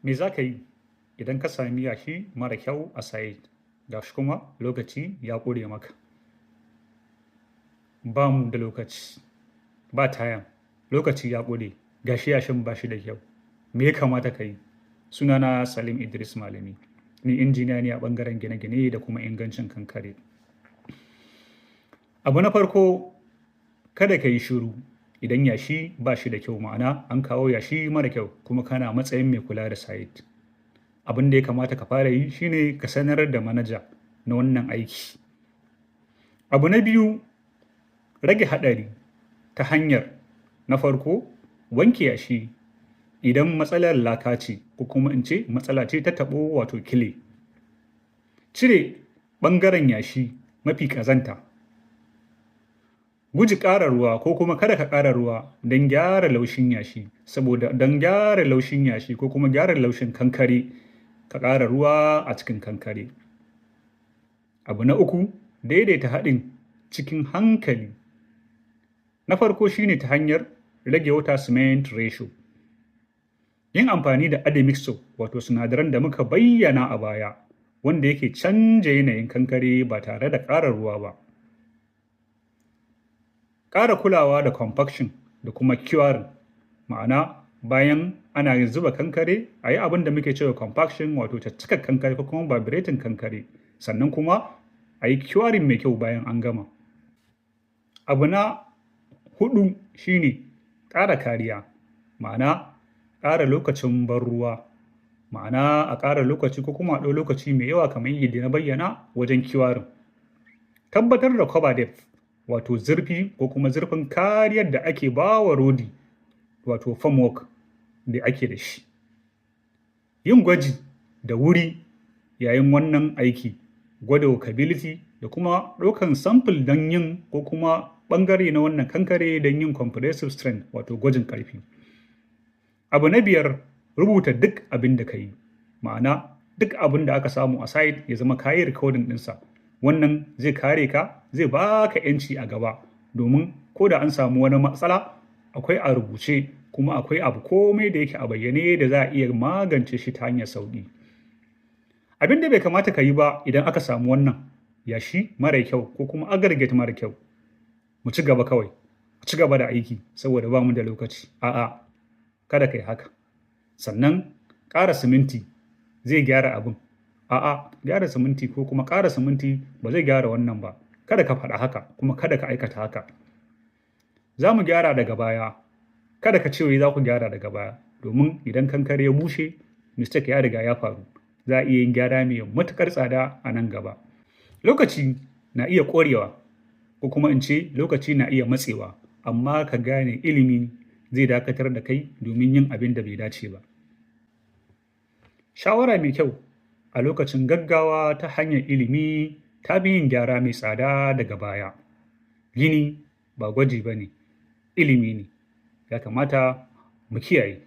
Me za ka yi idan ka sami yashi mara kyau a site, ga shi kuma lokaci ya ƙure maka? Ba mu da lokaci, ba time, lokaci ya ƙure, ga shi yashin ba shi da kyau. Me ya kamata ka yi? Sunana Salim Idris Malami, ni injiniya ne a ɓangaren gine-gine da kuma ingancin kankare. Abu na farko, kada ka yi shiru idan yashi ba shi da kyau, ma'ana an kawo yashi mara kyau kuma kana matsayin mai kula da site. Abin da ya kamata ka fara yi shine ka sanar da manaja na wannan aiki. Abu na biyu, rage haɗari ta hanyar na farko wanke yashi idan matsalar laka ce ko kuma in ce matsala ce ta taɓo wato kile. Cire ɓangaren yashi mafi ƙazanta. Guji ƙara ruwa ko kuma kada ka ƙara ruwa don gyara laushin yashi, saboda don gyara laushin yashi ko kuma gyara laushin kankare ka ƙara ruwa a cikin kankare. Abu na uku, daidaita haɗin cikin hankali. Na farko shine ta hanyar rage water cement ratio. Yin amfani da admixture wato sinadaran da muka bayyana a baya wanda yake canja yanayin kankare ba tare da ƙara ruwa ba. Ƙara kulawa da compaction da kuma curing, ma'ana bayan ana zuba kankare a yi abin da muke cewa compaction wato caccakar kankare ko kuma vibrating kankare, sannan kuma a yi curing mai kyau bayan an gama. Abu na hudu shine ƙara kariya, ma'ana ƙara lokacin ban ruwa, ma'ana a ƙara lokaci ko kuma a ɗau lokaci mai yawa kamar yadda na bayyana wajen curing. Tabbatar da cover depth wato zurfi ko kuma zurfin kariyar da ake ba wa rodi wato formwork da ake da shi. Yin gwaji da wuri yayin wannan aiki, gwada workability da kuma ɗaukan sample don yin ko kuma ɓangare na wannan kankare don yin compressive strength wato gwajin ƙarfi. Abu na biyar, rubuta duk abin da ka yi, ma'ana duk abin da aka samu a site ya zama kayi recording ɗinsa. Wannan zai kare ka, zai baka 'yanci a gaba, domin ko da an samu wani matsala akwai a rubuce kuma akwai abu komai da yake a bayyane da za a iya magance shi ta hanyar sauƙi. Abin da bai kamata ka yi ba idan aka samu wannan yashi mara kyau ko kuma aggregate mara kyau, mu ci gaba kawai, mu ci gaba da aiki saboda ba mu da lokaci. A'a, kada ka yi haka. Sannan ƙara siminti zai gyara abin. A'a, gyara siminti ko kuma ƙara siminti ba zai gyara wannan ba. Kada ka faɗa haka kuma kada ka aikata haka. Za mu gyara daga baya. Kada ka ce wai za ku gyara daga baya, domin idan kankare ya bushe, mistake ya riga ya faru. Za a iya yin gyara mai matuƙar tsada a nan gaba. Lokaci na iya ƙorewa ko kuma in ce lokaci na iya matsewa, amma ka gane ilimi zai dakatar da kai domin yin abin da bai dace ba. Shawara mai kyau a lokacin gaggawa ta hanyar ilimi ta bi yin gyara mai tsada daga baya. Gini ba gwaji ba ne, ilimi ne. Ya kamata mu kiyaye.